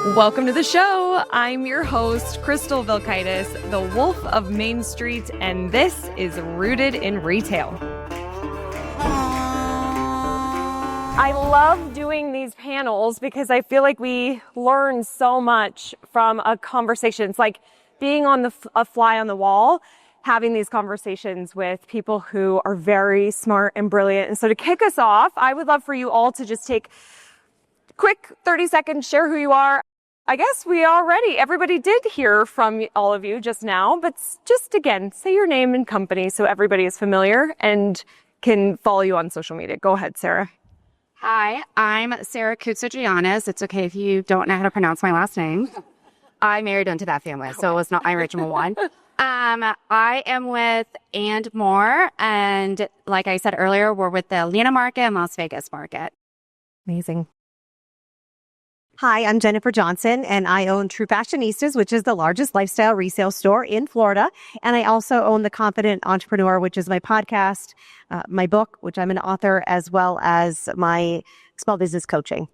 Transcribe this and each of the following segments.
Welcome to the show. I'm your host, Crystal Vilkaitis, the Wolf of Main Street, and this is Rooted in Retail. I love doing these panels because I feel like we learn so much from a conversation. It's like being on a fly on the wall, having these conversations with people who are very smart and brilliant. And so to kick us off, I would love for you all to just take a quick 30 seconds, share who you are. I guess everybody did hear from all of you just now, but just again, say your name and company so everybody is familiar and can follow you on social media. Go ahead, Sarah. Hi, I'm Sarah Koutsogiannis. It's okay if you don't know how to pronounce my last name. I married into that family, so it was not my original one. I am with ANDMORE, and like I said earlier, we're with the Atlanta market and Las Vegas market. Amazing. Hi, I'm Jennifer Johnson, and I own True Fashionistas, which is the largest lifestyle resale store in Florida. And I also own The Confident Entrepreneur, which is my podcast, my book, which I'm an author, as well as my small business coaching.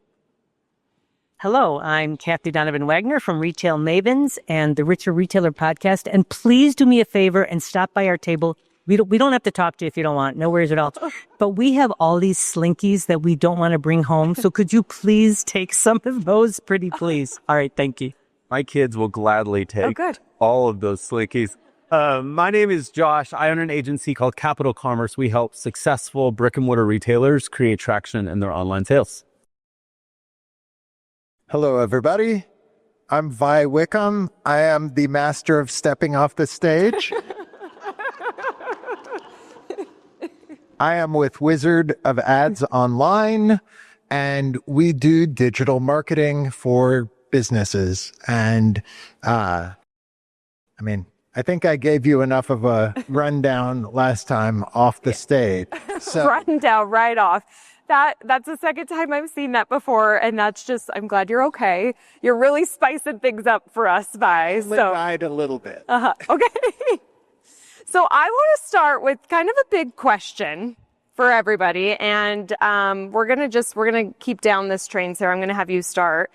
Hello, I'm Cathy Wagner from Retail Mavens and the Richer Retailer podcast. And please do me a favor and stop by our table. We don't have to talk to you if you don't want. No worries at all. But we have all these Slinkies that we don't want to bring home. So could you please take some of those, pretty please? All right, thank you. My kids will gladly take all of those Slinkies. My name is Josh. I own an agency called Capital Commerce. We help successful brick and mortar retailers create traction in their online sales. Hello, everybody. I'm Vi Wickam. I am the master of stepping off the stage. I am with Wizard of Ads Online, and we do digital marketing for businesses. And, I think I gave you enough of a rundown last time off the stage. So Rundown right off. That's the second time I've seen that before, and that's just, I'm glad you're okay. You're really spicing things up for us, Vi. died a little bit. Okay. So I want to start with kind of a big question for everybody, and we're gonna keep down this train, Sarah. I'm gonna have you start.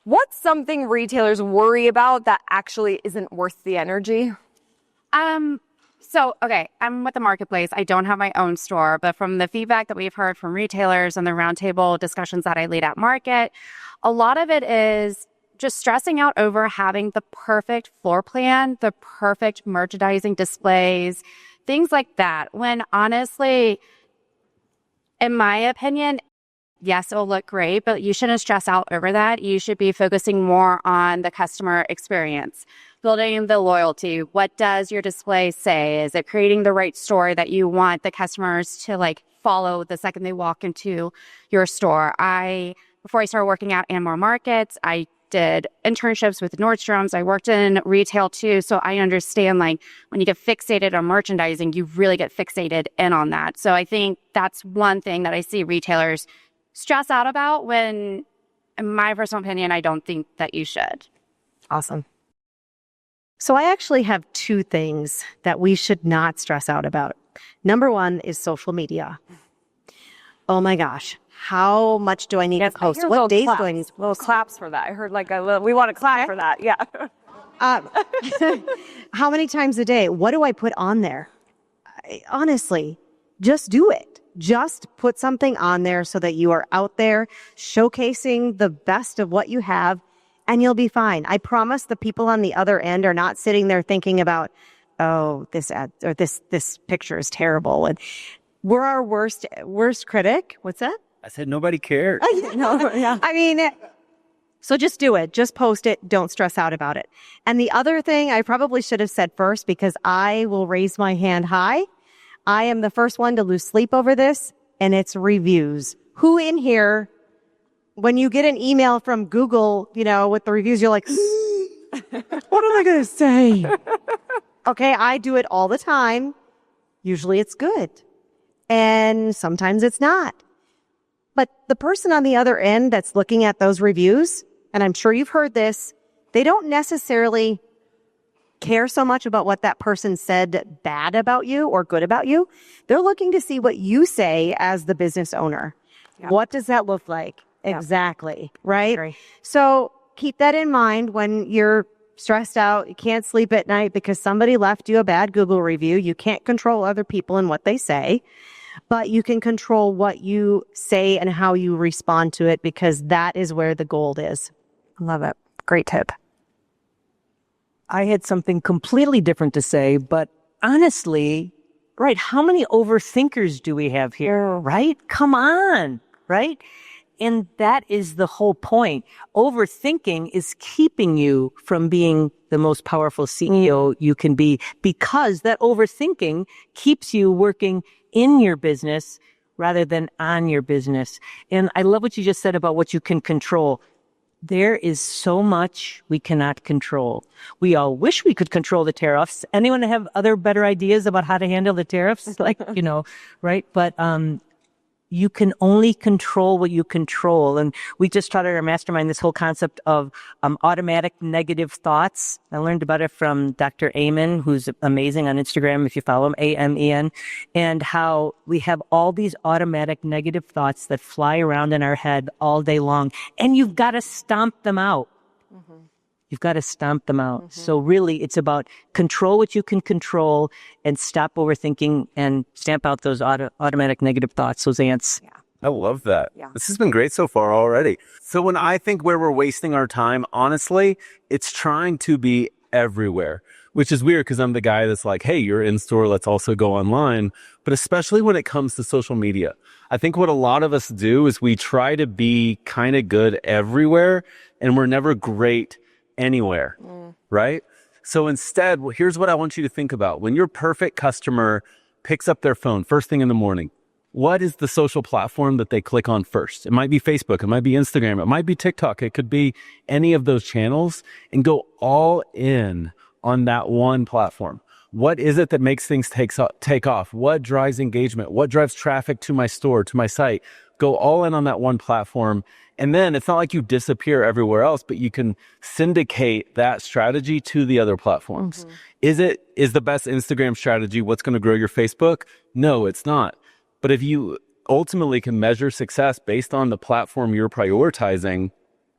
What's something retailers worry about that actually isn't worth the energy? So, I'm with the marketplace. I don't have my own store, but from the feedback that we've heard from retailers and the roundtable discussions that I lead at market, a lot of it is just stressing out over having the perfect floor plan, the perfect merchandising displays, things like that. When honestly, in my opinion, yes, it'll look great, but you shouldn't stress out over that. You should be focusing more on the customer experience, building the loyalty. What does your display say? Is it creating the right story that you want the customers to follow the second they walk into your store? Before I started working at ANDMORE Markets, I did internships with Nordstrom's. I worked in retail too. So I understand when you get fixated on merchandising, you really get fixated in on that. So I think that's one thing that I see retailers stress out about when, in my personal opinion, I don't think that you should. Awesome. So I actually have two things that we should not stress out about. Number one is social media. Oh my gosh. How much do I need to post? What days do I need to post? Little claps for that. I heard we want to clap for that. Yeah. How many times a day? What do I put on there? Honestly, just do it. Just put something on there so that you are out there showcasing the best of what you have, and you'll be fine. I promise the people on the other end are not sitting there thinking about, oh, this ad or this picture is terrible. And we're our worst critic. What's that? I said nobody cared. So just do it. Just post it. Don't stress out about it. And the other thing I probably should have said first, because I will raise my hand high. I am the first one to lose sleep over this, and it's reviews. Who in here, when you get an email from Google, with the reviews, you're like, what am I going to say? Okay, I do it all the time. Usually it's good. And sometimes it's not. But the person on the other end that's looking at those reviews, and I'm sure you've heard this, they don't necessarily care so much about what that person said bad about you or good about you. They're looking to see what you say as the business owner. Yep. What does that look like? Yep. Exactly. Right? So keep that in mind when you're stressed out. You can't sleep at night because somebody left you a bad Google review. You can't control other people and what they say, but you can control what you say and how you respond to it, because that is where the gold is. Love it. Great tip. I had something completely different to say, but honestly, right, how many overthinkers do we have here, right? Come on, right? And that is the whole point. Overthinking is keeping you from being the most powerful CEO you can be, because that overthinking keeps you working in your business rather than on your business. And I love what you just said about what you can control. There is so much we cannot control. We all wish we could control the tariffs. Anyone have other better ideas about how to handle the tariffs? Like, right? But, you can only control what you control. And we just taught at our mastermind this whole concept of automatic negative thoughts. I learned about it from Dr. Amen, who's amazing on Instagram, if you follow him, AMEN, and how we have all these automatic negative thoughts that fly around in our head all day long. And you've got to stomp them out. You've got to stomp them out. So really, it's about control what you can control and stop overthinking and stamp out those automatic negative thoughts, those ants. Yeah. I love that. Yeah. This has been great so far already. So when I think where we're wasting our time, honestly, it's trying to be everywhere, which is weird because I'm the guy that's like, hey, you're in store, let's also go online. But especially when it comes to social media, I think what a lot of us do is we try to be kind of good everywhere and we're never great anywhere, right? So instead, here's what I want you to think about. When your perfect customer picks up their phone first thing in the morning, what is the social platform that they click on first? It might be Facebook, it might be Instagram, it might be TikTok, it could be any of those channels, and go all in on that one platform. What is it that makes things take off? What drives engagement? What drives traffic to my store, to my site? Go all in on that one platform. And then it's not like you disappear everywhere else, but you can syndicate that strategy to the other platforms. Is the best Instagram strategy what's going to grow your Facebook? No, it's not. But if you ultimately can measure success based on the platform you're prioritizing,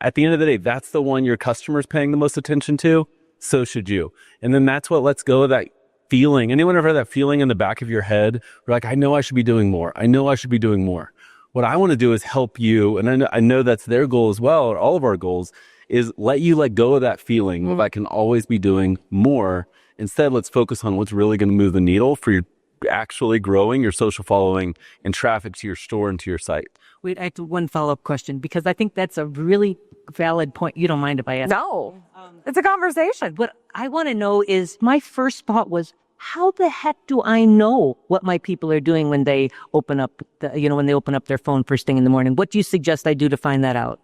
at the end of the day, that's the one your customer's paying the most attention to. So should you. And then that's what lets go of that feeling. Anyone ever had that feeling in the back of your head? Where like, I know I should be doing more. I know I should be doing more. What I want to do is help you, and I know that's their goal as well, or all of our goals, is let you let go of that feeling of I can always be doing more. Instead, let's focus on what's really going to move the needle for you actually growing your social following and traffic to your store and to your site. Wait, I have one follow-up question, because I think that's a really valid point. You don't mind if I ask? No, it's a conversation. What I want to know is, my first thought was, how the heck do I know what my people are doing when they open up, when they open up their phone first thing in the morning? What do you suggest I do to find that out?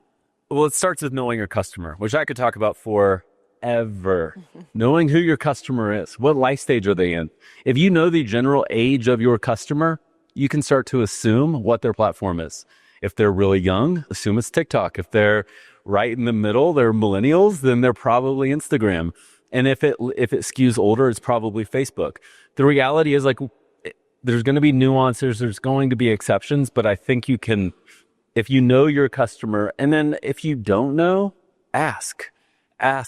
Well, it starts with knowing your customer, which I could talk about forever. Knowing who your customer is. What life stage are they in? If you know the general age of your customer, you can start to assume what their platform is. If they're really young, assume it's TikTok. If they're right in the middle, they're millennials, then they're probably Instagram. And if it skews older, it's probably Facebook. The reality is, like, there's going to be nuances, there's going to be exceptions, but I think you can, if you know your customer, and then if you don't know, ask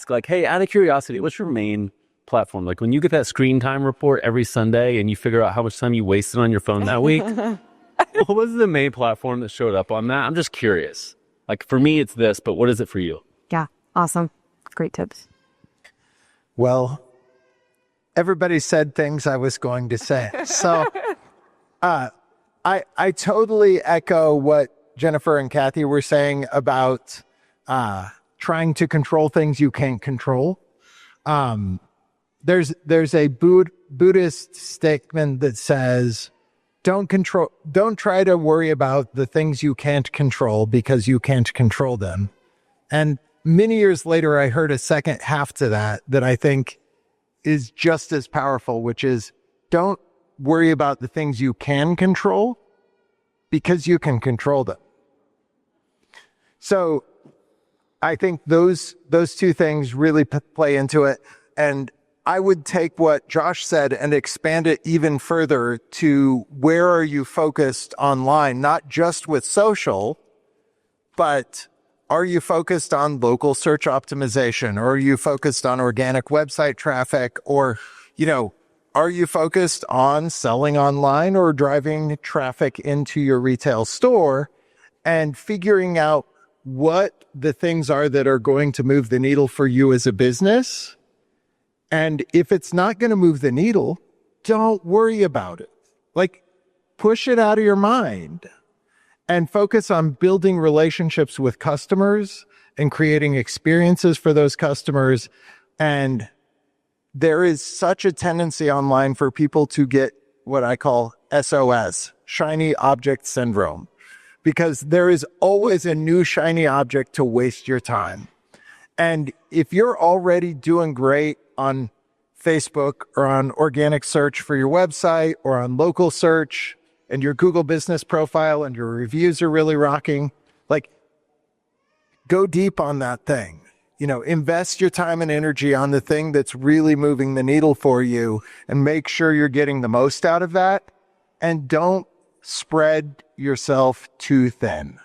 like, hey, out of curiosity, what's your main platform? Like when you get that screen time report every Sunday and you figure out how much time you wasted on your phone that week, what was the main platform that showed up on that? I'm just curious. Like for me, it's this, but what is it for you? Yeah. Awesome. Great tips. Well, everybody said things I was going to say. So I totally echo what Jennifer and Cathy were saying about trying to control things you can't control. There's a Buddhist statement that says, don't try to worry about the things you can't control because you can't control them. And many years later, I heard a second half to that I think is just as powerful, which is don't worry about the things you can control because you can control them. So I think those two things really play into it. And I would take what Josh said and expand it even further to where are you focused online, not just with social, but are you focused on local search optimization, or are you focused on organic website traffic, or, are you focused on selling online or driving traffic into your retail store, and figuring out what the things are that are going to move the needle for you as a business. And if it's not going to move the needle, don't worry about it. Like, push it out of your mind and focus on building relationships with customers and creating experiences for those customers. And there is such a tendency online for people to get what I call SOS, shiny object syndrome, because there is always a new shiny object to waste your time. And if you're already doing great on Facebook or on organic search for your website or on local search, and your Google business profile and your reviews are really rocking, like, go deep on that thing. Invest your time and energy on the thing that's really moving the needle for you, and make sure you're getting the most out of that. And don't spread yourself too thin.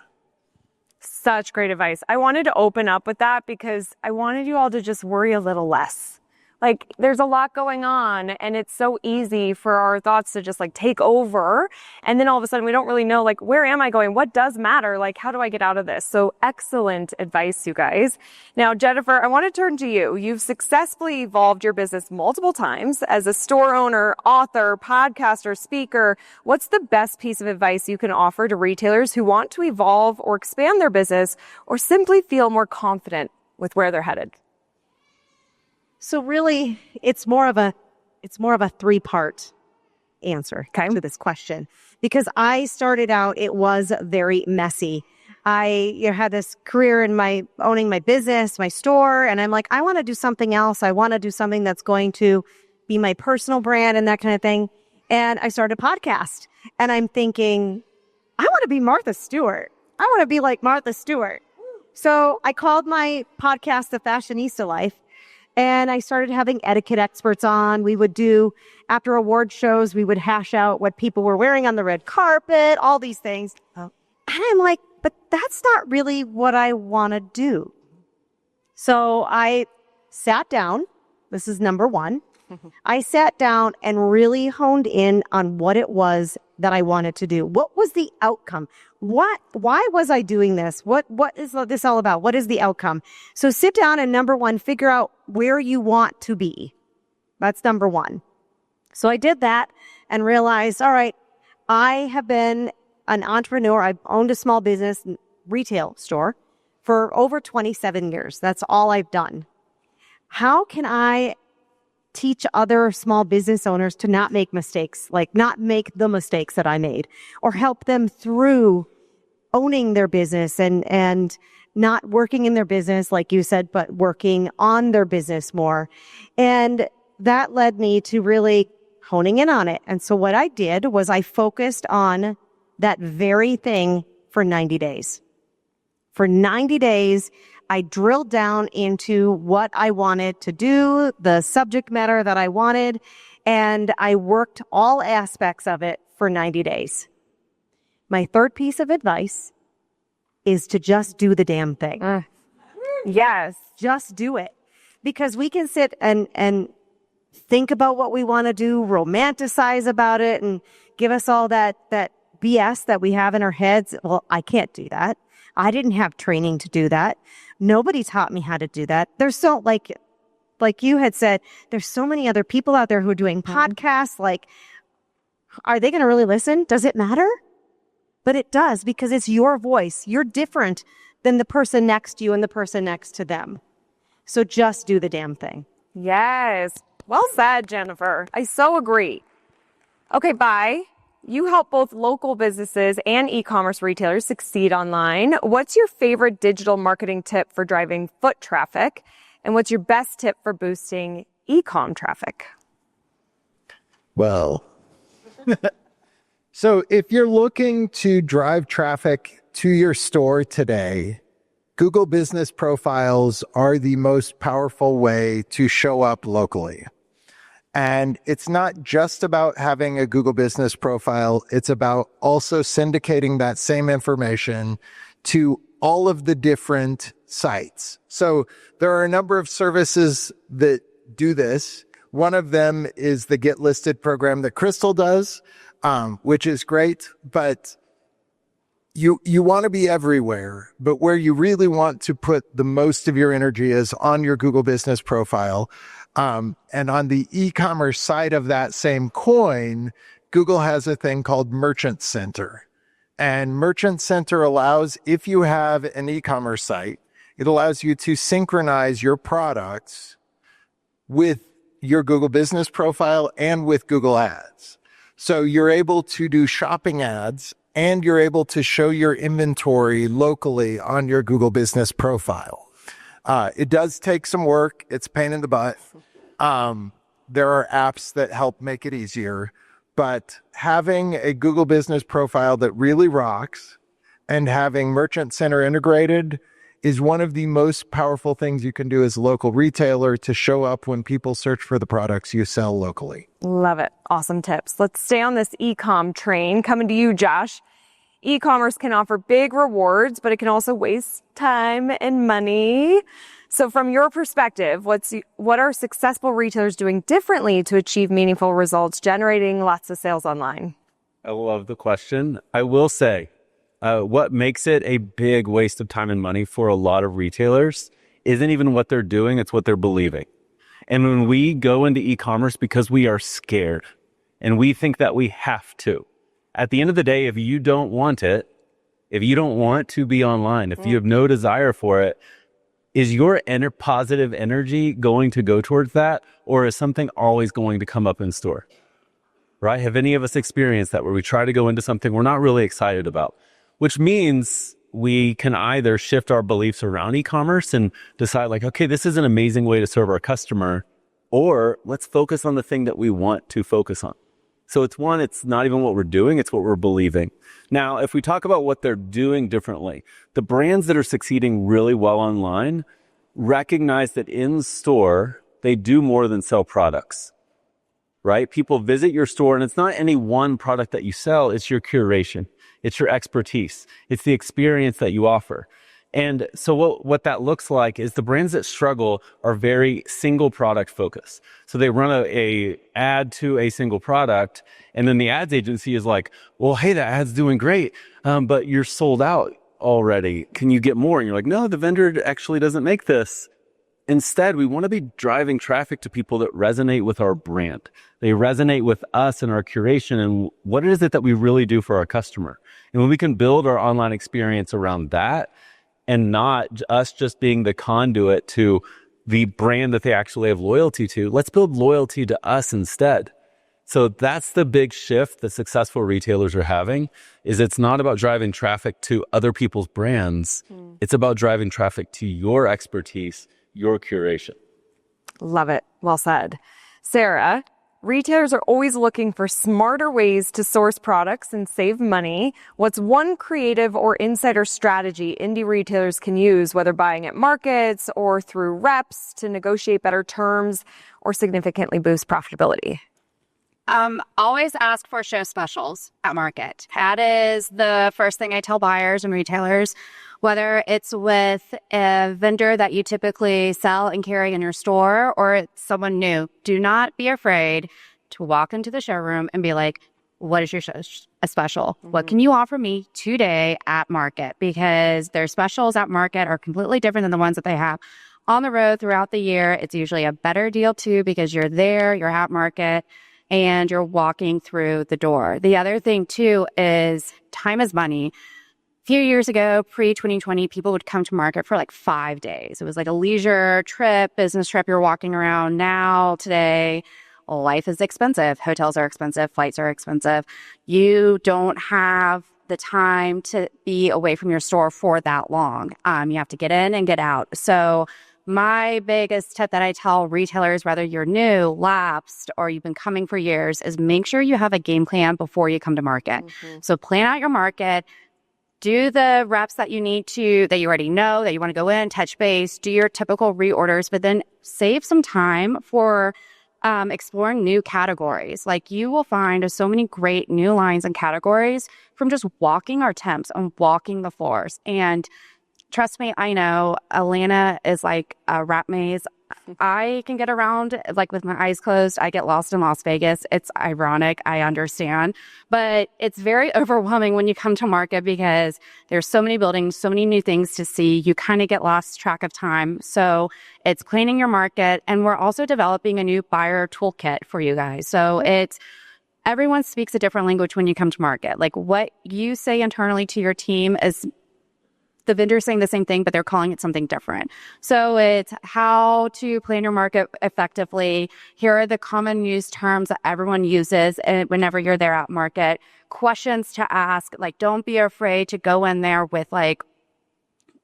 Such great advice. I wanted to open up with that because I wanted you all to just worry a little less. Like, there's a lot going on, and it's so easy for our thoughts to just take over. And then all of a sudden we don't really know, where am I going? What does matter? How do I get out of this? So excellent advice, you guys. Now, Jennifer, I want to turn to you. You've successfully evolved your business multiple times as a store owner, author, podcaster, speaker. What's the best piece of advice you can offer to retailers who want to evolve or expand their business, or simply feel more confident with where they're headed? So really, it's more of a 3-part answer to this question, because I started out, it was very messy. I had this career in owning my business, my store, and I'm like, I want to do something else. I want to do something that's going to be my personal brand and that kind of thing. And I started a podcast, and I'm thinking, I want to be Martha Stewart. I want to be like Martha Stewart. So I called my podcast The Fashionista Life. And I started having etiquette experts on. We would do, after award shows, we would hash out what people were wearing on the red carpet, all these things. And I'm like, but that's not really what I want to do. So I sat down. This is number one. I sat down and really honed in on what it was that I wanted to do. What was the outcome? Why was I doing this? What is this all about? What is the outcome? So sit down and number one, figure out where you want to be. That's number one. So I did that and realized, all right, I have been an entrepreneur. I've owned a small business retail store for over 27 years. That's all I've done. How can I teach other small business owners to not make mistakes, not make the mistakes that I made, or help them through owning their business and not working in their business, like you said, but working on their business more. And that led me to really honing in on it. And so what I did was I focused on that very thing for 90 days. For 90 days, I drilled down into what I wanted to do, the subject matter that I wanted, and I worked all aspects of it for 90 days. My third piece of advice is to just do the damn thing. Yes. Just do it. Because we can sit and think about what we want to do, romanticize about it, and give us all that BS that we have in our heads. Well, I can't do that. I didn't have training to do that. Nobody taught me how to do that. There's so, like you had said, there's so many other people out there who are doing podcasts. Are they going to really listen? Does it matter? But it does, because it's your voice. You're different than the person next to you and the person next to them. So just do the damn thing. Yes. Well said, Jennifer. I so agree. Okay, bye. You help both local businesses and e-commerce retailers succeed online. What's your favorite digital marketing tip for driving foot traffic? And what's your best tip for boosting e-com traffic? Well, so if you're looking to drive traffic to your store today, Google Business Profiles are the most powerful way to show up locally. And it's not just about having a Google Business Profile. It's about also syndicating that same information to all of the different sites. So there are a number of services that do this. One of them is the Get Listed program that Crystal does, which is great, but you want to be everywhere, but where you really want to put the most of your energy is on your Google Business Profile. And on the e-commerce side of that same coin, Google has a thing called Merchant Center. And Merchant Center allows, if you have an e-commerce site, it allows you to synchronize your products with your Google Business Profile and with Google Ads. So you're able to do shopping ads and you're able to show your inventory locally on your Google Business Profile. It does take some work. It's a pain in the butt. There are apps that help make it easier, but having a Google Business Profile that really rocks and having Merchant Center integrated is one of the most powerful things you can do as a local retailer to show up when people search for the products you sell locally. Love it. Awesome tips. Let's stay on this e-com train. Coming to you, Josh. E-commerce can offer big rewards, but it can also waste time and money. So from your perspective, what are successful retailers doing differently to achieve meaningful results, generating lots of sales online? I love the question. I will say, what makes it a big waste of time and money for a lot of retailers isn't even what they're doing, it's what they're believing. And when we go into e-commerce because we are scared and we think that we have to, at the end of the day, if you don't want it, if you don't want to be online, if you have no desire for it, is your positive energy going to go towards that? Or is something always going to come up in store? Right? Have any of us experienced that where we try to go into something we're not really excited about? Which means we can either shift our beliefs around e-commerce and decide like, okay, this is an amazing way to serve our customer, or let's focus on the thing that we want to focus on. So it's not even what we're doing, it's what we're believing. Now, if we talk about what they're doing differently, the brands that are succeeding really well online recognize that in store, they do more than sell products, right? People visit your store and it's not any one product that you sell, it's your curation. It's your expertise. It's the experience that you offer. And so what that looks like is the brands that struggle are very single product focused. So they run a ad to a single product, and then the ads agency is like, well, hey, that ad's doing great, but you're sold out already. Can you get more? And you're like, no, the vendor actually doesn't make this. Instead, we want to be driving traffic to people that resonate with our brand. They resonate with us and our curation and what is it that we really do for our customer. And when we can build our online experience around that and not us just being the conduit to the brand that they actually have loyalty to, let's build loyalty to us instead. So that's the big shift that successful retailers are having, is it's not about driving traffic to other people's brands. It's about driving traffic to your expertise, your curation. Love it. Well said. Sarah, retailers are always looking for smarter ways to source products and save money. What's one creative or insider strategy indie retailers can use, whether buying at markets or through reps, to negotiate better terms or significantly boost profitability? Always ask for show specials at market. That is the first thing I tell buyers and retailers, whether it's with a vendor that you typically sell and carry in your store or it's someone new. Do not be afraid to walk into the showroom and be like, what is your special? What can you offer me today at market? Because their specials at market are completely different than the ones that they have on the road throughout the year. It's usually a better deal too because you're there, you're at market, and you're walking through the door. The other thing too is time is money. A few years ago, pre-2020, people would come to market for like 5 days. It was like a leisure trip, business trip. You're walking around. Now, today, life is expensive. Hotels are expensive. Flights are expensive. You don't have the time to be away from your store for that long. You have to get in and get out. So my biggest tip that I tell retailers, whether you're new, lapsed, or you've been coming for years, is make sure you have a game plan before you come to market. So plan out your market, do the reps that you need to, that you already know, that you want to go in, touch base, do your typical reorders, but then save some time for exploring new categories. Like you will find so many great new lines and categories from just walking our temps and walking the floors. And trust me, I know Atlanta is like a rat maze. I can get around like with my eyes closed. I get lost in Las Vegas. It's ironic. I understand, but it's very overwhelming when you come to market because there's so many buildings, so many new things to see. You kind of get lost track of time. So it's cleaning your market. And we're also developing a new buyer toolkit for you guys. So it's everyone speaks a different language when you come to market. Like what you say internally to your team is the vendor's saying the same thing, but they're calling it something different. So it's how to plan your market effectively. Here are the common used terms that everyone uses whenever you're there at market. Questions to ask, like don't be afraid to go in there with like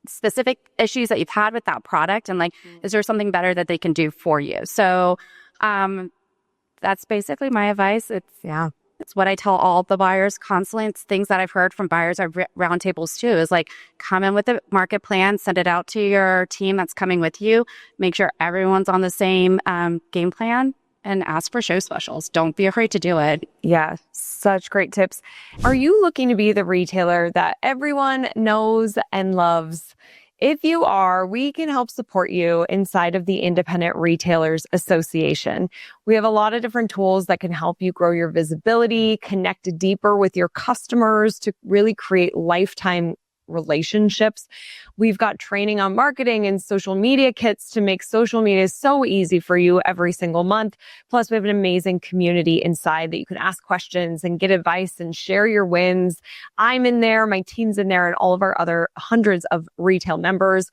specific issues that you've had with that product and like, is there something better that they can do for you? So that's basically my advice. It's what I tell all the buyers constantly. It's things that I've heard from buyers at roundtables too, is like come in with a market plan, send it out to your team that's coming with you, make sure everyone's on the same game plan, and ask for show specials. Don't be afraid to do it. Yeah, such great tips. Are you looking to be the retailer that everyone knows and loves? If you are, we can help support you inside of the Independent Retailers Association. We have a lot of different tools that can help you grow your visibility, connect deeper with your customers to really create lifetime relationships. We've got training on marketing and social media kits to make social media so easy for you every single month. Plus, we have an amazing community inside that you can ask questions and get advice and share your wins. I'm in there, my team's in there, and all of our other hundreds of retail members.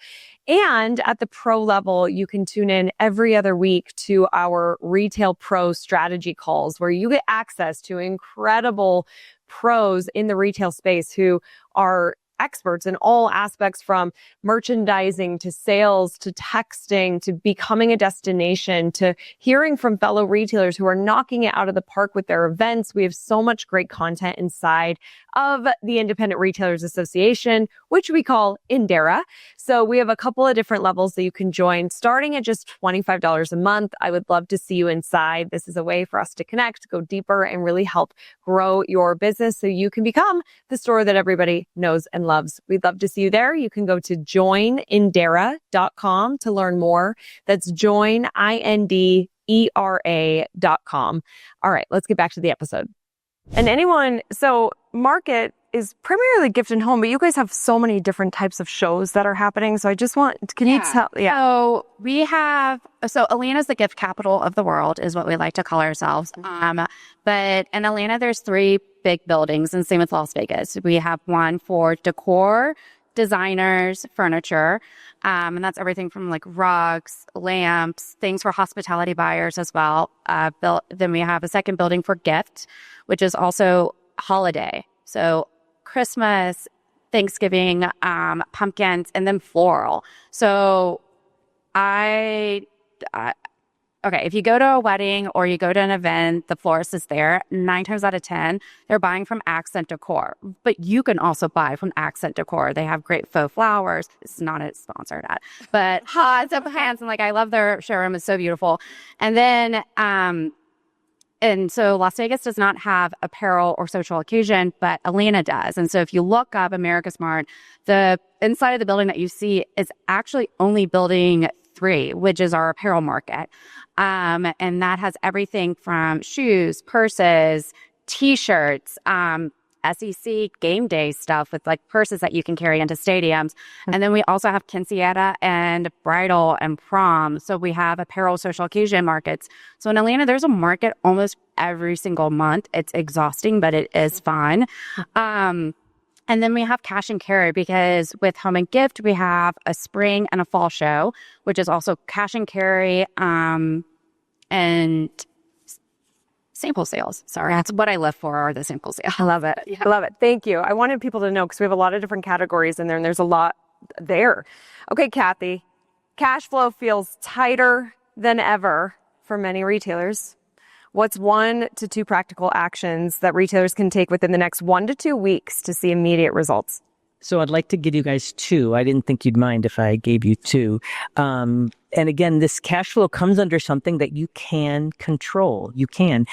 And at the pro level, you can tune in every other week to our Retail Pro strategy calls where you get access to incredible pros in the retail space who are experts in all aspects, from merchandising to sales to texting to becoming a destination to hearing from fellow retailers who are knocking it out of the park with their events. We have so much great content inside of the Independent Retailers Association, which we call INDERA. So we have a couple of different levels that you can join, starting at just $25 a month. I would love to see you inside. This is a way for us to connect, go deeper, and really help grow your business so you can become the store that everybody knows and loves. We'd love to see you there. You can go to joinindera.com to learn more. That's joinindera.com. All right, let's get back to the episode. And so market is primarily gift and home, but you guys have so many different types of shows that are happening. So I just can you tell? Yeah. So Atlanta's the gift capital of the world is what we like to call ourselves. But in Atlanta, there's 3 big buildings, and same with Las Vegas. We have one for decor, designers, furniture, and that's everything from like rugs, lamps, things for hospitality buyers as well. Then we have a second building for gift, which is also holiday. So Christmas, Thanksgiving, pumpkins, and then floral. So okay, if you go to a wedding or you go to an event, the florist is there. 9 times out of 10, they're buying from Accent Decor. But you can also buy from Accent Decor. They have great faux flowers. This is not a sponsored ad, but hands up hands. And like, I love their showroom. It's so beautiful. And then, and so Las Vegas does not have apparel or social occasion, but Atlanta does. And so if you look up America's Mart, the inside of the building that you see is actually only building 3, which is our apparel market. And that has everything from shoes, purses, t-shirts, SEC game day stuff with like purses that you can carry into stadiums. And then we also have quinceañera and bridal and prom. So we have apparel social occasion markets. So in Atlanta, there's a market almost every single month. It's exhausting, but it is fun. And then we have cash and carry, because with home and gift, we have a spring and a fall show, which is also cash and carry, and sample sales. Sorry, that's what I live for, are the sample sales. I love it. Yeah. I love it. Thank you. I wanted people to know because we have a lot of different categories in there, and there's a lot there. Okay, Cathy, cash flow feels tighter than ever for many retailers. What's 1 to 2 practical actions that retailers can take within the next 1 to 2 weeks to see immediate results? So I'd like to give you guys two. I didn't think you'd mind if I gave you two. And again, this cash flow comes under something that you can control. You can.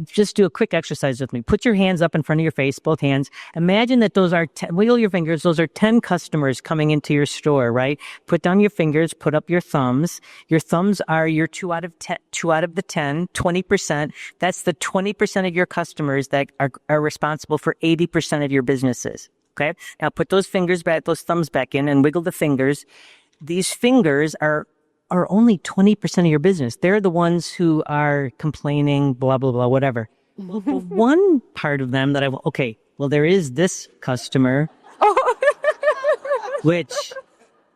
Just do a quick exercise with me. Put your hands up in front of your face, both hands. Imagine that those are, wiggle your fingers. Those are 10 customers coming into your store, right? Put down your fingers, put up your thumbs. Your thumbs are your 2 out of 10, 2 out of the 10, 20%. That's the 20% of your customers that are responsible for 80% of your businesses. Okay. Now put those fingers back, those thumbs back in and wiggle the fingers. These fingers are only 20% of your business. They're the ones who are complaining, blah, blah, blah, whatever. Well, the one part of them that there is this customer, which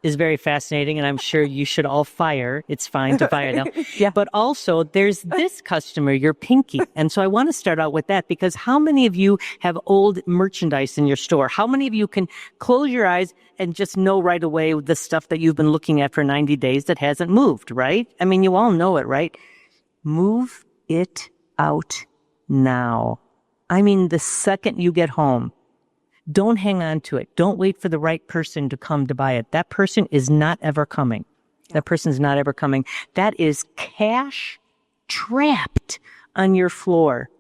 is very fascinating, and I'm sure you should all fire. It's fine to fire them. Yeah. But also, there's this customer, your pinky. And so I want to start out with that, because how many of you have old merchandise in your store? How many of you can close your eyes and just know right away the stuff that you've been looking at for 90 days that hasn't moved, right? I mean, you all know it, right? Move it out now. I mean, the second you get home. Don't hang on to it. Don't wait for the right person to come to buy it. That person is not ever coming. That person's not ever coming. That is cash trapped on your floor.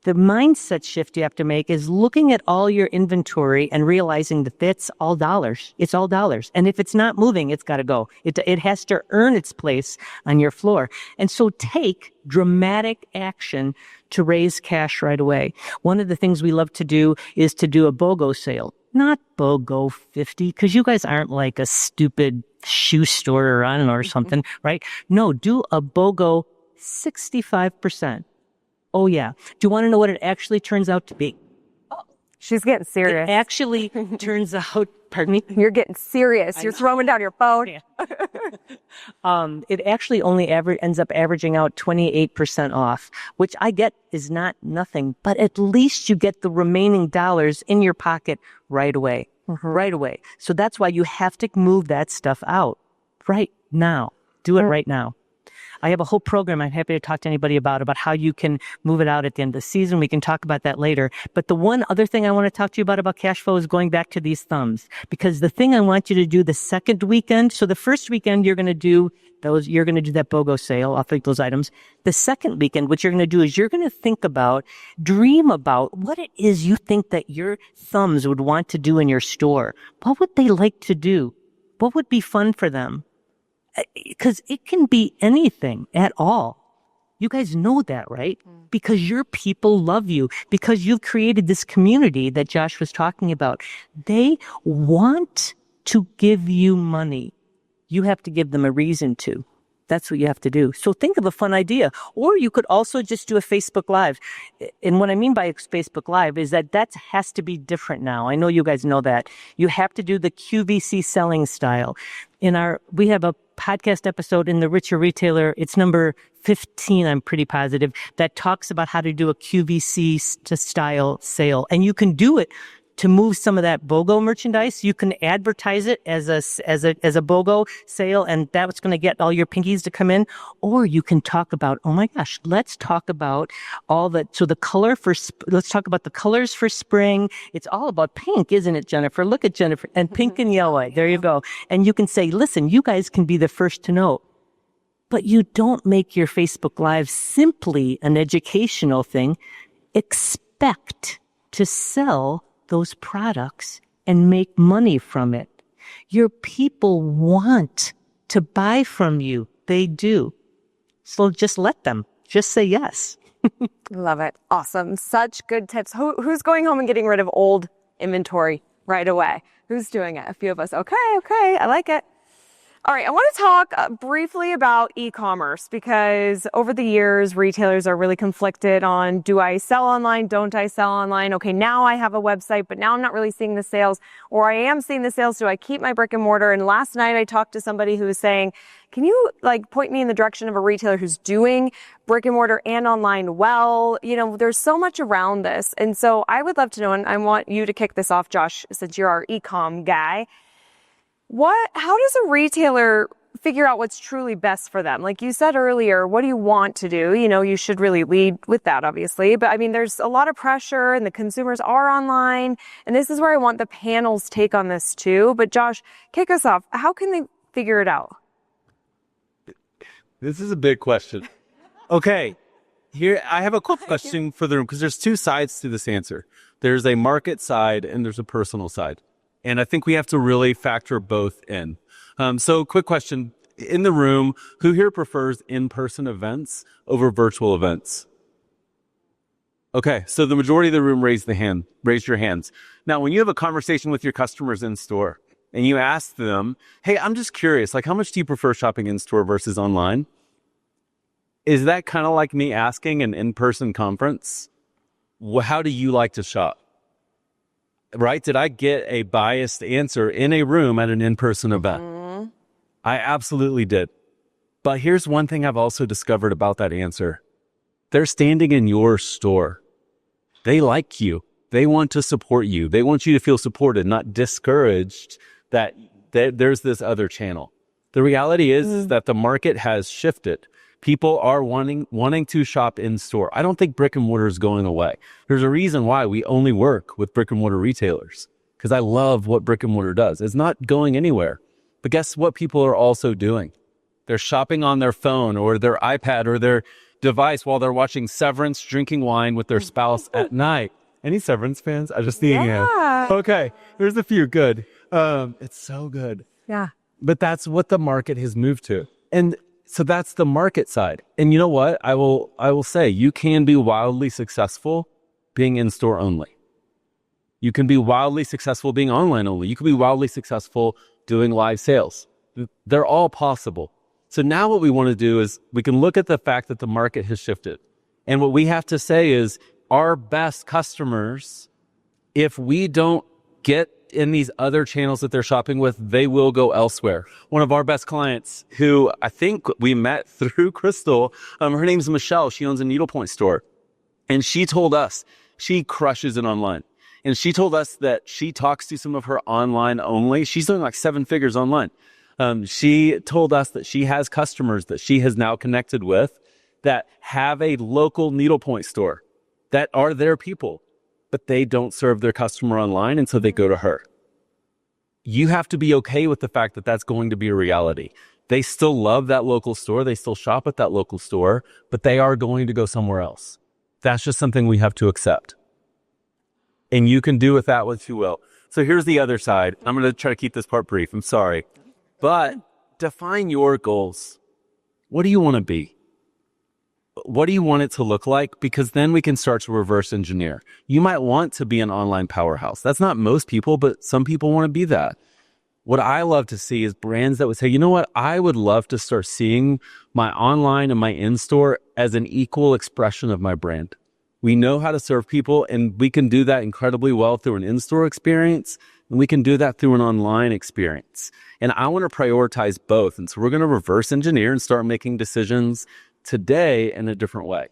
The mindset shift you have to make is looking at all your inventory and realizing that it's all dollars. It's all dollars. And if it's not moving, it's got to go. It has to earn its place on your floor. And so take dramatic action to raise cash right away. One of the things we love to do is to do a BOGO sale. Not BOGO 50, because you guys aren't like a stupid shoe store or I don't know or something, right? No, do a BOGO 65%. Oh, yeah. Do you want to know what it actually turns out to be? She's getting serious. It actually turns out, pardon me? You're getting serious. You're throwing down your phone. Yeah. It actually only ends up averaging out 28% off, which I get is not nothing, but at least you get the remaining dollars in your pocket right away. Mm-hmm. Right away. So that's why you have to move that stuff out right now. Do it right now. I have a whole program I'm happy to talk to anybody about how you can move it out at the end of the season. We can talk about that later. But the one other thing I want to talk to you about cash flow is going back to these thumbs. Because the thing I want you to do the second weekend, so the first weekend you're going to do that BOGO sale off of those items. The second weekend, what you're going to do is you're going to dream about what it is you think that your thumbs would want to do in your store. What would they like to do? What would be fun for them? Because it can be anything at all. You guys know that, right? Because your people love you. Because you've created this community that Josh was talking about. They want to give you money. You have to give them a reason to. That's what you have to do. So think of a fun idea. Or you could also just do a Facebook Live. And what I mean by Facebook Live is that has to be different now. I know you guys know that. You have to do the QVC selling style. We have a podcast episode in the Richer Retailer. It's number 15, I'm pretty positive, that talks about how to do a QVC style sale. And you can do it to move some of that BOGO merchandise. You can advertise it as a BOGO sale, and that's going to get all your pinkies to come in. Or you can talk about, oh my gosh, let's talk about let's talk about the colors for spring. It's all about pink, isn't it, Jennifer? Look at Jennifer. And pink and yellow. There you go. And you can say, listen, you guys can be the first to know. But you don't make your Facebook Live simply an educational thing. Expect to sell those products and make money from it. Your people want to buy from you. They do. So just let them. Just say yes. Love it. Awesome. Such good tips. Who's going home and getting rid of old inventory right away? Who's doing it? A few of us. Okay. I like it. All right, I want to talk briefly about e-commerce, because over the years, retailers are really conflicted on, do I sell online? Don't I sell online? Okay, now I have a website, but now I'm not really seeing the sales, or I am seeing the sales. Do I keep my brick and mortar? And last night I talked to somebody who was saying, can you point me in the direction of a retailer who's doing brick and mortar and online well? There's so much around this. And so I would love to know, and I want you to kick this off, Josh, since you're our e-com guy. How does a retailer figure out what's truly best for them? Like you said earlier, what do you want to do? You know, you should really lead with that, obviously. But I mean, there's a lot of pressure and the consumers are online. And this is where I want the panel's take on this too. But Josh, kick us off. How can they figure it out? This is a big question. Okay, here I have a quick question for the room because there's two sides to this answer. There's a market side and there's a personal side. And I think we have to really factor both in. So quick question. In the room, who here prefers in-person events over virtual events? Okay, so the majority of the room raised your hands. Now, when you have a conversation with your customers in store and you ask them, hey, I'm just curious, like how much do you prefer shopping in store versus online? Is that kind of like me asking an in-person conference, well, how do you like to shop? Right? Did I get a biased answer in a room at an in-person event? I absolutely did. But here's one thing I've also discovered about that answer. They're standing in your store. They like you. They want to support you. They want you to feel supported, not discouraged that there's this other channel. The reality is that the market has shifted. People are wanting to shop in store. I don't think brick and mortar is going away. There's a reason why we only work with brick and mortar retailers, because I love what brick and mortar does. It's not going anywhere. But guess what people are also doing? They're shopping on their phone or their iPad or their device while they're watching Severance, drinking wine with their spouse at night. Any Severance fans? I just seeing you. Okay, there's a few. Good. It's so good. Yeah. But that's what the market has moved to. And so that's the market side. And you know what? I will say you can be wildly successful being in store only. You can be wildly successful being online only. You can be wildly successful doing live sales. They're all possible. So now what we want to do is we can look at the fact that the market has shifted. And what we have to say is our best customers, if we don't get in these other channels that they're shopping with, they will go elsewhere. One of our best clients who I think we met through Crystal, her name's Michelle. She owns a needlepoint store. And she told us she crushes it online. And she told us that she talks to some of her online only. She's doing like 7 figures online. She told us that she has customers that she has now connected with that have a local needlepoint store that are their people, but they don't serve their customer online, and so they go to her. You have to be okay with the fact that that's going to be a reality. They still love that local store. They still shop at that local store, but they are going to go somewhere else. That's just something we have to accept. And you can do with that what you will. So here's the other side. I'm going to try to keep this part brief. I'm sorry. But define your goals. What do you want to be? What do you want it to look like? Because then we can start to reverse engineer. You might want to be an online powerhouse. That's not most people, but some people want to be that. What I love to see is brands that would say, you know what? I would love to start seeing my online and my in-store as an equal expression of my brand. We know how to serve people, and we can do that incredibly well through an in-store experience, and we can do that through an online experience. And I want to prioritize both. And so we're going to reverse engineer and start making decisions today in a different way.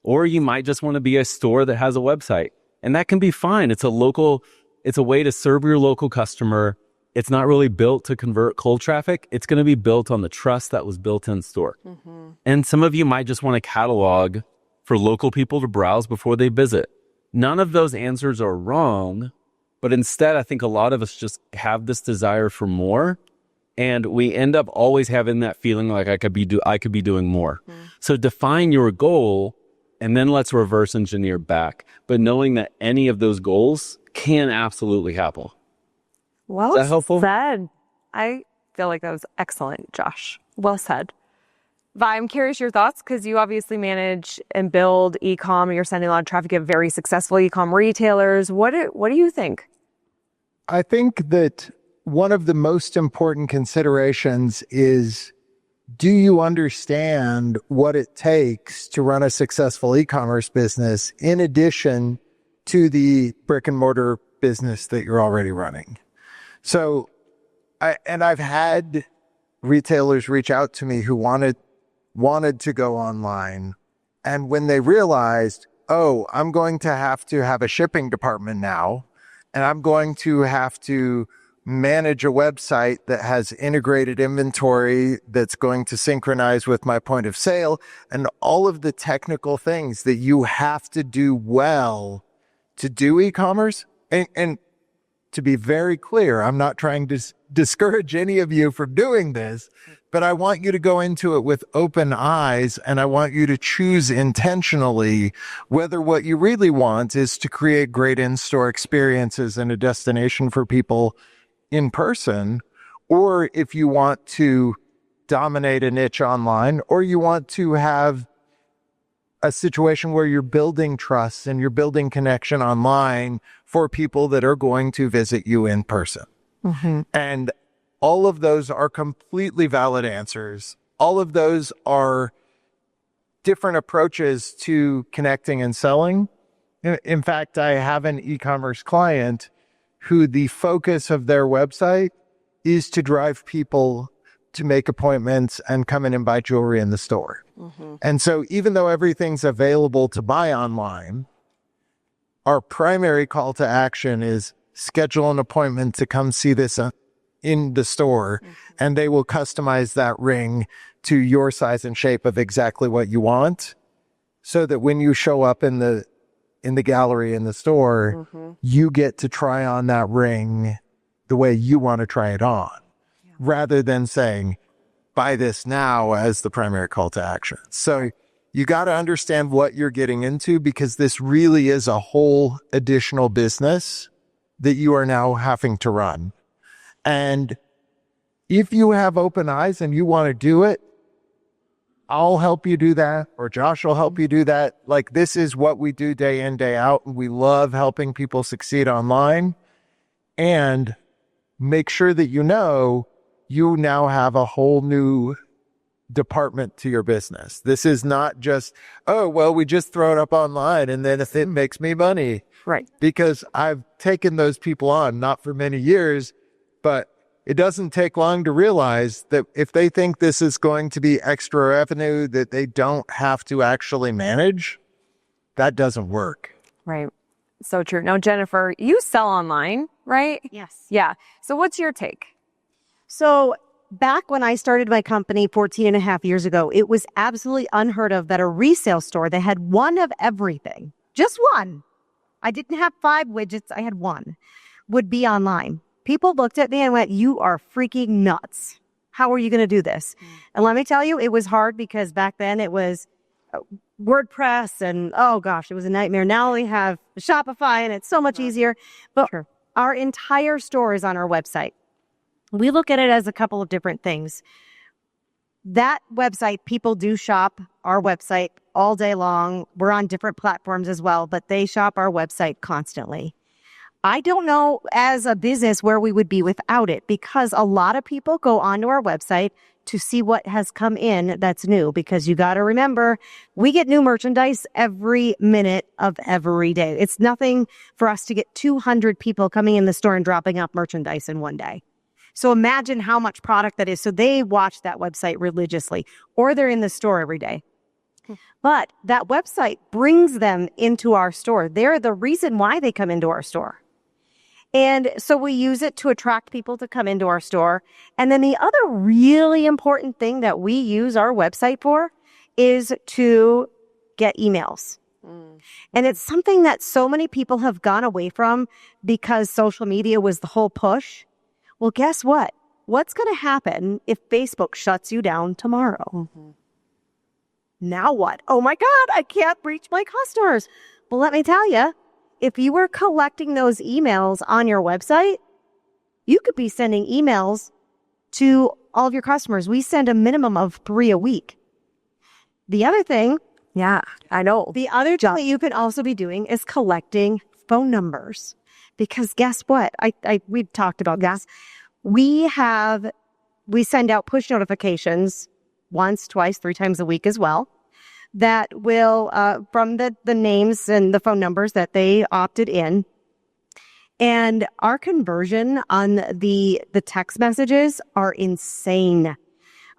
Or you might just want to be a store that has a website, and that can be fine. It's a way to serve your local customer. It's not really built to convert cold traffic. It's going to be built on the trust that was built in store. And some of you might just want a catalog for local people to browse before they visit. None of those answers are wrong, but instead I think a lot of us just have this desire for more, and we end up always having that feeling like I could be doing more. So define your goal, and then let's reverse engineer back, but knowing that any of those goals can absolutely happen. Well Is that helpful? said. I feel like that was excellent, Josh. Well said. Vi, I'm curious your thoughts, because you obviously manage and build e-com. You're sending a lot of traffic. You have very successful e-com retailers. What do you think? I think that one of the most important considerations is, do you understand what it takes to run a successful e-commerce business in addition to the brick and mortar business that you're already running? So, I've had retailers reach out to me who wanted to go online. And when they realized, oh, I'm going to have a shipping department now, and I'm going to have to manage a website that has integrated inventory that's going to synchronize with my point of sale and all of the technical things that you have to do well to do e-commerce. And to be very clear, I'm not trying to discourage any of you from doing this, but I want you to go into it with open eyes, and I want you to choose intentionally whether what you really want is to create great in-store experiences and a destination for people in person, or if you want to dominate a niche online, or you want to have a situation where you're building trust and you're building connection online for people that are going to visit you in person. Mm-hmm. And all of those are completely valid answers. All of those are different approaches to connecting and selling. In fact, I have an e-commerce client who the focus of their website is to drive people to make appointments and come in and buy jewelry in the store. Mm-hmm. And so even though everything's available to buy online, our primary call to action is schedule an appointment to come see this in the store, and they will customize that ring to your size and shape of exactly what you want, so that when you show up in the gallery in the store, you get to try on that ring the way you want to try it on, rather than saying, buy this now as the primary call to action. So you got to understand what you're getting into, because this really is a whole additional business that you are now having to run. And if you have open eyes and you want to do it, I'll help you do that, or Josh will help you do that. Like, this is what we do day in, day out. We love helping people succeed online. And make sure that you now have a whole new department to your business. This is not just, oh, well, we just throw it up online and then if it makes me money. Right. Because I've taken those people on, not for many years, but it doesn't take long to realize that if they think this is going to be extra revenue that they don't have to actually manage, that doesn't work. Right. So true. Now, Jennifer, you sell online, right? Yes. Yeah. So what's your take? So back when I started my company 14 and a half years ago, it was absolutely unheard of that a resale store that had one of everything, just one, I didn't have 5 widgets, I had one, would be online. People looked at me and went, you are freaking nuts. How are you going to do this? And let me tell you, it was hard because back then it was WordPress and, oh gosh, it was a nightmare. Now we have Shopify and it's so much easier. But our entire store is on our website. We look at it as a couple of different things. That website, people do shop our website all day long. We're on different platforms as well, but they shop our website constantly. I don't know as a business where we would be without it, because a lot of people go onto our website to see what has come in that's new, because you got to remember, we get new merchandise every minute of every day. It's nothing for us to get 200 people coming in the store and dropping off merchandise in one day. So imagine how much product that is. So they watch that website religiously, or they're in the store every day. But that website brings them into our store. They're the reason why they come into our store. And so we use it to attract people to come into our store. And then the other really important thing that we use our website for is to get emails. And it's something that so many people have gone away from because social media was the whole push. Well, guess what? What's going to happen if Facebook shuts you down tomorrow? Now what? Oh my God, I can't reach my customers. Well, let me tell you, if you were collecting those emails on your website, you could be sending emails to all of your customers. We send a minimum of 3 a week. The other thing, Yeah, I know. the other job that you can also be doing is collecting phone numbers. Because guess what? We've talked about this. We send out push notifications once, twice, 3 times a week as well, that will, from the names and the phone numbers that they opted in. And our conversion on the text messages are insane.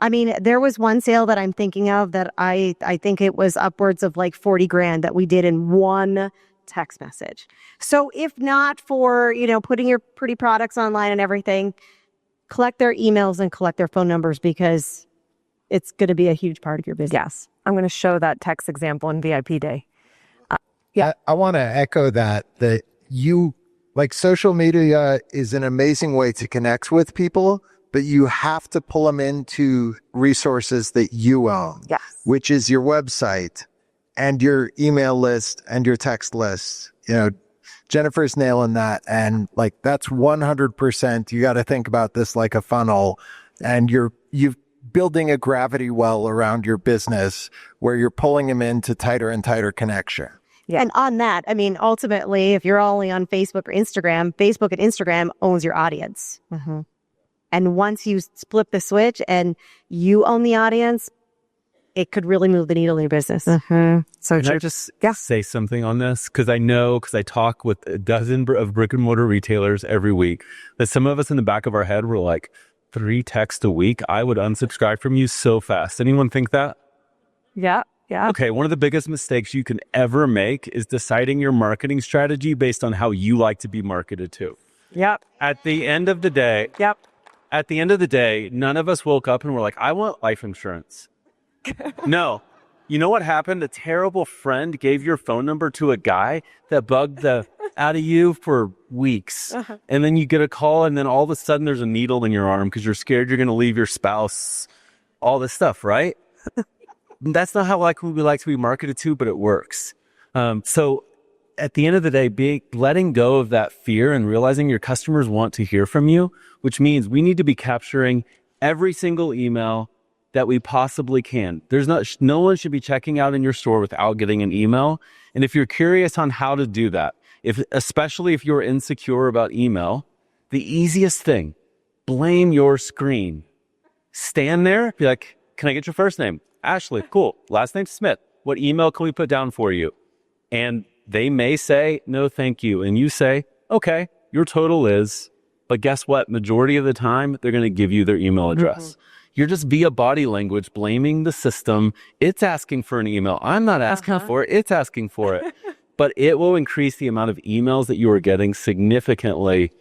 I mean, there was one sale that I'm thinking of that I think it was upwards of like 40 grand that we did in one text message. So if not for, putting your pretty products online and everything, collect their emails and collect their phone numbers, because it's going to be a huge part of your business. Yes. I'm going to show that text example in VIP day. I want to echo that social media is an amazing way to connect with people, but you have to pull them into resources that you own, Yes. which is your website and your email list and your text list. Jennifer's nailing that. And that's 100%. You got to think about this like a funnel, and you're building a gravity well around your business where you're pulling them into tighter and tighter connection. Yeah. And on that, ultimately, if you're only on Facebook or Instagram, Facebook and Instagram owns your audience. Mm-hmm. And once you flip the switch and you own the audience, it could really move the needle in your business. Mm-hmm. So Can I just say something on this? Because I talk with a dozen of brick and mortar retailers every week, that some of us in the back of our head were like, 3 texts a week, I would unsubscribe from you so fast. Anyone think that? Yeah. Yeah. Okay, one of the biggest mistakes you can ever make is deciding your marketing strategy based on how you like to be marketed to. Yep. At the end of the day, none of us woke up and were like, I want life insurance. No. You know what happened? A terrible friend gave your phone number to a guy that bugged the out of you for weeks. Uh-huh. And then you get a call, and then all of a sudden there's a needle in your arm because you're scared you're going to leave your spouse, all this stuff, right? That's not how we like to be marketed to, but it works. So at the end of the day, letting go of that fear and realizing your customers want to hear from you, which means we need to be capturing every single email that we possibly can. No one should be checking out in your store without getting an email. And if you're curious on how to do that, especially if you're insecure about email, the easiest thing, blame your screen. Stand there, be like, can I get your first name? Ashley, cool. Last name Smith. What email can we put down for you? And they may say, no, thank you. And you say, okay, your total is, but guess what? Majority of the time, they're going to give you their email address. Mm-hmm. You're just via body language blaming the system. It's asking for an email. I'm not asking for it. It's asking for it. But it will increase the amount of emails that you are getting significantly,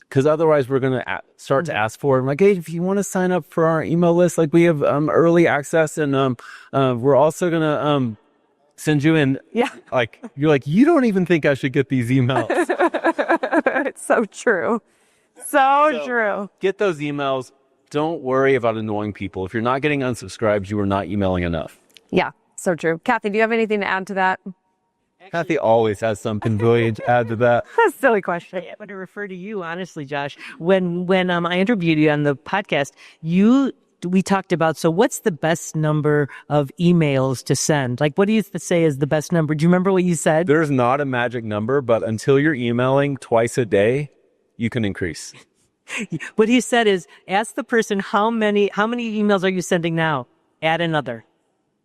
because otherwise we're going to start to ask for it. I'm like, hey, if you want to sign up for our email list, we have early access, and we're also going to send you in. Yeah. You're like, you don't even think I should get these emails. It's so true. So true. Get those emails. Don't worry about annoying people. If you're not getting unsubscribed, you are not emailing enough. Yeah, so true. Kathy, do you have anything to add to that? Kathy always has something brilliant to add to that. That's a silly question. I want to refer to you, honestly, Josh. When I interviewed you on the podcast, we talked about, so what's the best number of emails to send? What do you say is the best number? Do you remember what you said? There's not a magic number, but until you're emailing twice a day, you can increase. What he said is, ask the person, how many emails are you sending now? Add another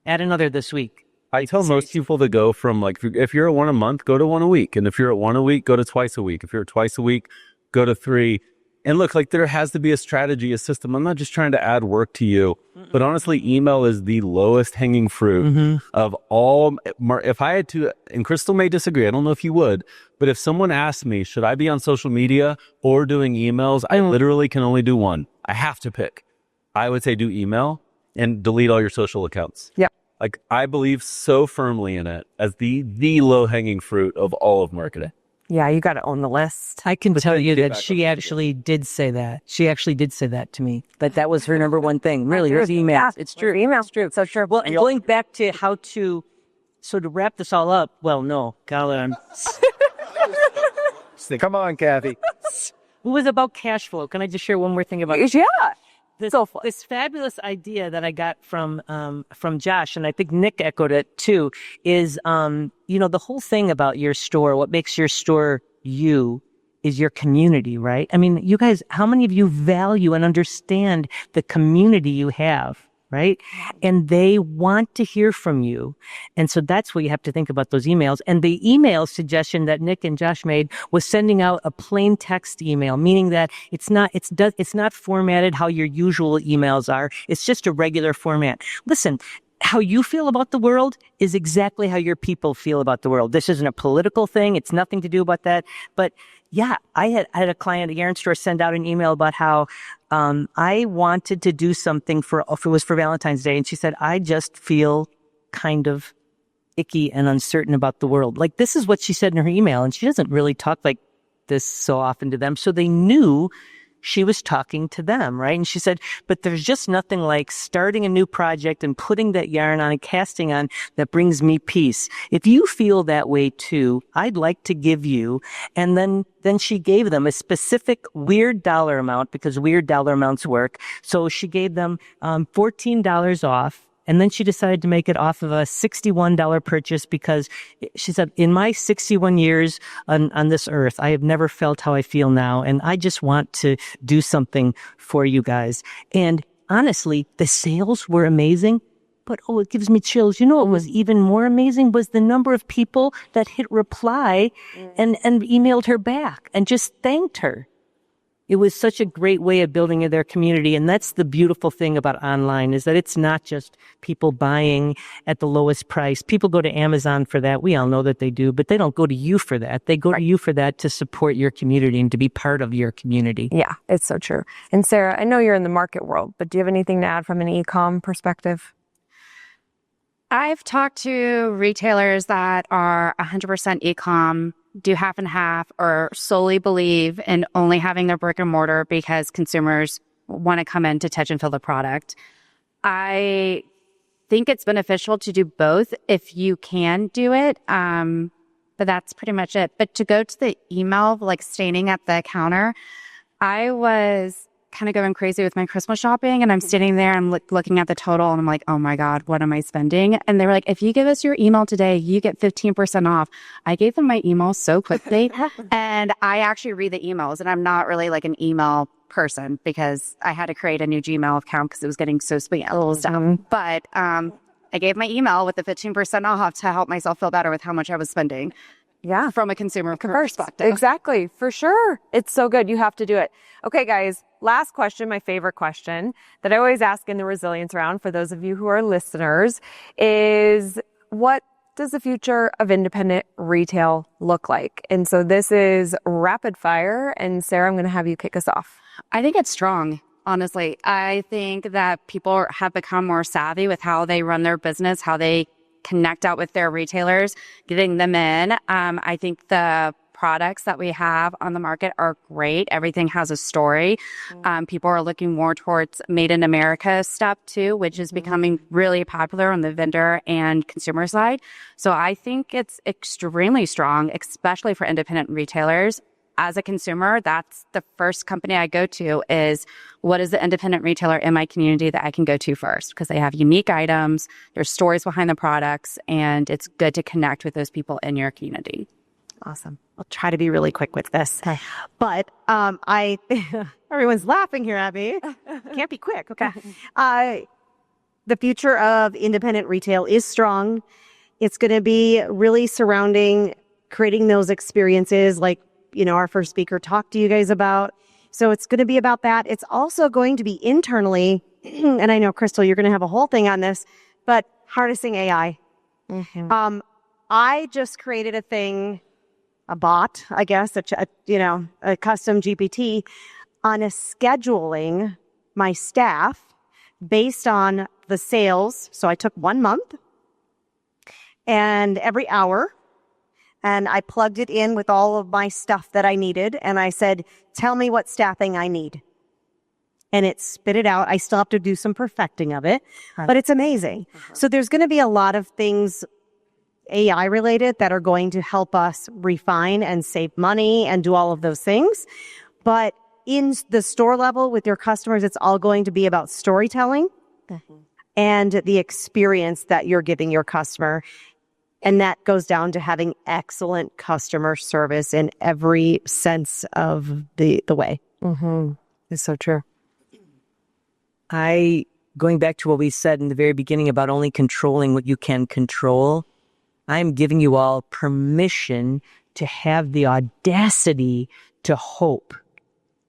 this week. I tell most people to go from if you're at one a month, go to one a week. And if you're at one a week, go to twice a week. If you're at twice a week, go to 3. And look, there has to be a strategy, a system. I'm not just trying to add work to you, but honestly, email is the lowest hanging fruit of all. If I had to, and Crystal may disagree, I don't know if you would, but if someone asked me, should I be on social media or doing emails? I literally can only do one. I have to pick. I would say do email and delete all your social accounts. Yeah. I believe so firmly in it as the low hanging fruit of all of marketing. Yeah, you got to own the list. I can tell you that she actually did say that. She actually did say that to me. But that was her number one thing. Really, her email. Yeah, it's true. Email's true. So true. Well, and going back to how to sort of wrap this all up. Well, no, Colin. Come on, Kathy. It was about cash flow. Can I just share one more thing about Yeah. This fabulous idea that I got from Josh, and I think Nick echoed it too, is the whole thing about your store, what makes your store you is your community, right? I mean, you guys, how many of you value and understand the community you have, right? And they want to hear from you. And so that's what you have to think about those emails. And the email suggestion that Nick and Josh made was sending out a plain text email, meaning that it's not formatted how your usual emails are. It's just a regular format. Listen, how you feel about the world is exactly how your people feel about the world. This isn't a political thing. It's nothing to do about that. But yeah, I had a client at a yarn store send out an email about how I wanted to do something if it was for Valentine's Day. And she said, I just feel kind of icky and uncertain about the world. Like, this is what she said in her email. And she doesn't really talk like this so often to them. So they knew she was talking to them, right? And she said, but there's just nothing like starting a new project and putting that yarn on and casting on that brings me peace. If you feel that way too, I'd like to give you. And then she gave them a specific weird dollar amount, because weird dollar amounts work. So she gave them $14 off. And then she decided to make it off of a $61 purchase, because she said, in my 61 years on this earth, I have never felt how I feel now. And I just want to do something for you guys. And honestly, the sales were amazing. But, it gives me chills. You know what was even more amazing was the number of people that hit reply and emailed her back and just thanked her. It was such a great way of building their community. And that's the beautiful thing about online, is that it's not just people buying at the lowest price. People go to Amazon for that. We all know that they do, but they don't go to you for that. They go to you for that to support your community and to be part of your community. Yeah, it's so true. And Sarah, I know you're in the market world, but do you have anything to add from an e-com perspective? I've talked to retailers that are 100% e-com, do half and half, or solely believe in only having their brick and mortar because consumers want to come in to touch and feel the product. I think it's beneficial to do both if you can do it. But that's pretty much it. But to go to the email, like standing at the counter, I was kind of going crazy with my Christmas shopping, and I'm sitting there, I'm looking at the total, and I'm like, oh my God, what am I spending? And they were like, if you give us your email today, you get 15% off. I gave them my email so quickly, and I actually read the emails, and I'm not really like an email person because I had to create a new Gmail account because it was getting so spam. But I gave my email with the 15% off to help myself feel better with how much I was spending. Yeah. From a consumer perspective. Exactly. For sure. It's so good. You have to do it. Okay, guys. Last question, my favorite question that I always ask in the resilience round for those of you who are listeners is, what does the future of independent retail look like? And so this is rapid fire. And Sarah, I'm going to have you kick us off. I think it's strong. Honestly, I think that people have become more savvy with how they run their business, how they connect out with their retailers, getting them in. I think the products that we have on the market are great. Everything has a story. People are looking more towards made in America stuff too, which is becoming really popular on the vendor and consumer side. So I think it's extremely strong, especially for independent retailers. As a consumer, that's the first company I go to is, what is the independent retailer in my community that I can go to first? Because they have unique items, there's stories behind the products, and it's good to connect with those people in your community. Awesome. I'll try to be really quick with this. Okay. But everyone's laughing here at me. Can't be quick. Okay. The future of independent retail is strong. It's going to be really surrounding creating those experiences like, our first speaker talked to you guys about. So it's going to be about that. It's also going to be internally, and I know, Crystal, you're going to have a whole thing on this, but harnessing AI. Mm-hmm. I just created a thing, a bot, I guess, a custom GPT on scheduling my staff based on the sales. So I took 1 month and every hour, and I plugged it in with all of my stuff that I needed. And I said, tell me what staffing I need. And it spit it out. I still have to do some perfecting of it, but it's amazing. So there's going to be a lot of things AI related that are going to help us refine and save money and do all of those things. But in the store level with your customers, it's all going to be about storytelling and the experience that you're giving your customer. And that goes down to having excellent customer service in every sense of the way. Mm-hmm. It's so true. Going back to what we said in the very beginning about only controlling what you can control, I'm giving you all permission to have the audacity to hope,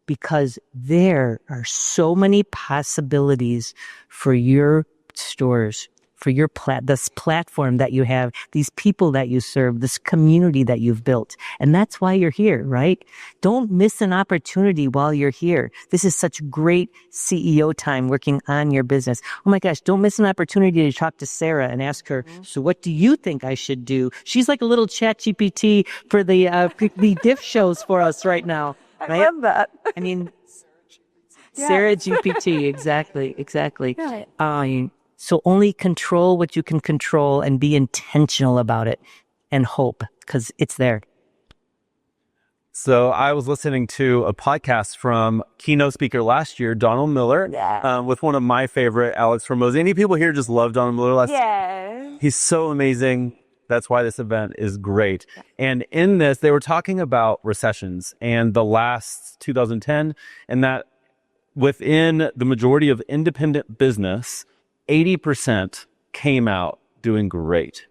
because there are so many possibilities for your stores, for your this platform that you have, these people that you serve, this community that you've built. And that's why you're here, right? Don't miss an opportunity while you're here. This is such great CEO time working on your business. Oh my gosh, don't miss an opportunity to talk to Sarah and ask her, so what do you think I should do? She's like a little chat GPT for the diff shows for us right now. Right? I love that. I mean, Sarah GPT, exactly. Yeah. So only control what you can control and be intentional about it and hope, because it's there. So I was listening to a podcast from keynote speaker last year, Donald Miller, with one of my favorite, Alex Hormozi. Any people here just love Donald Miller last year? He's so amazing. That's why this event is great. And in this, they were talking about recessions and the last 2010, and that within the majority of independent business, 80% came out doing great.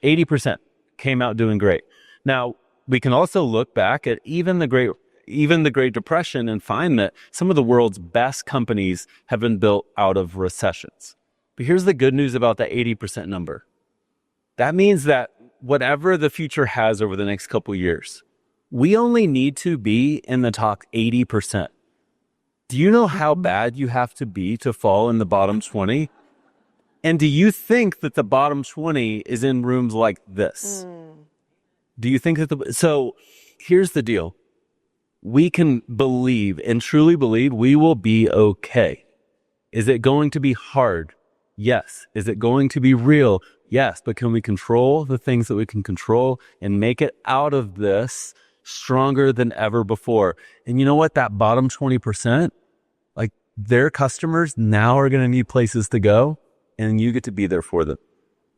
80% came out doing great. Now, we can also look back at even the Great Depression and find that some of the world's best companies have been built out of recessions. But here's the good news about that 80% number. That means that whatever the future has over the next couple of years, we only need to be in the top 80%. Do you know how bad you have to be to fall in the bottom 20? And do you think that the bottom 20 is in rooms like this? Do you think that so here's the deal. We can believe and truly believe we will be okay. Is it going to be hard? Yes. Is it going to be real? Yes. But can we control the things that we can control and make it out of this stronger than ever before? And you know what? That bottom 20%, like their customers now are going to need places to go, and you get to be there for them.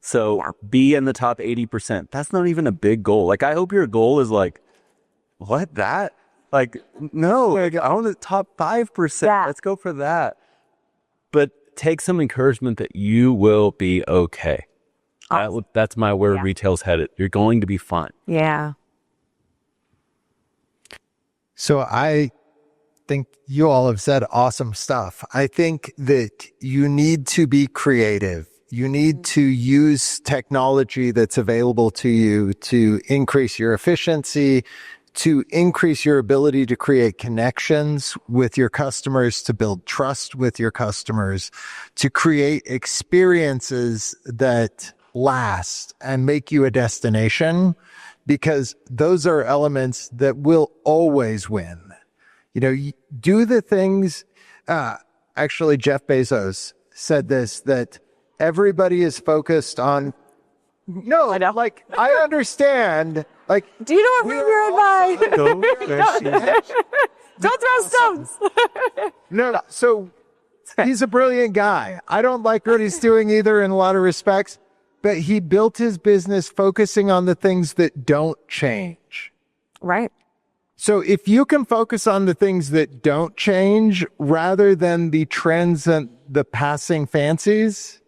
So be in the top 80%. That's not even a big goal. Like, I hope your goal is like, what, that? Like, no, like, I want the top 5%. Yeah. Let's go for that. But take some encouragement that you will be okay. That's where retail's headed. You're going to be fine. Yeah. So I think you all have said awesome stuff. I think that you need to be creative. You need to use technology that's available to you to increase your efficiency, to increase your ability to create connections with your customers, to build trust with your customers, to create experiences that last and make you a destination, because those are elements that will always win. You know, do the things, actually Jeff Bezos said this, that everybody is focused on, no, like, I understand, like. Do you know what room you're in by? Don't throw stones. No, so he's a brilliant guy. I don't like what he's doing either in a lot of respects, but he built his business focusing on the things that don't change. Right. So if you can focus on the things that don't change rather than the trends and the passing fancies,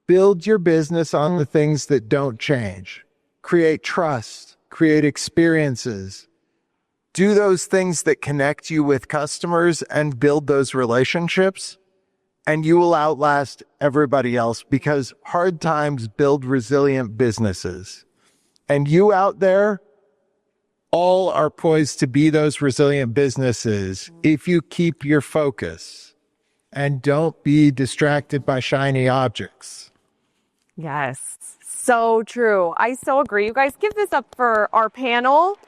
build your business on the things that don't change. Create trust, create experiences, do those things that connect you with customers and build those relationships, and you will outlast everybody else, because hard times build resilient businesses. And you out there all are poised to be those resilient businesses if you keep your focus and don't be distracted by shiny objects. Yes. So true. I so agree. You guys, give this up for our panel.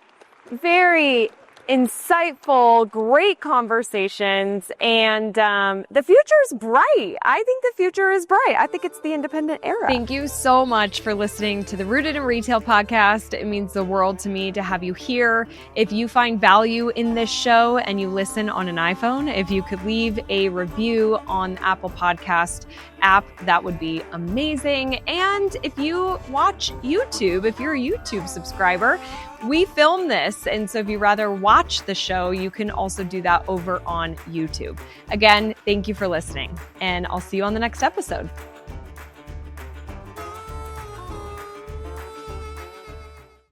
Very insightful, great conversations, and the future's bright. I think the future is bright. I think it's the independent era. Thank you so much for listening to the Rooted in Retail podcast. It means the world to me to have you here. If you find value in this show and you listen on an iPhone, if you could leave a review on the Apple Podcast app, that would be amazing. And if you watch YouTube, if you're a YouTube subscriber, we film this. And so if you rather watch the show, you can also do that over on YouTube. Again, thank you for listening, and I'll see you on the next episode.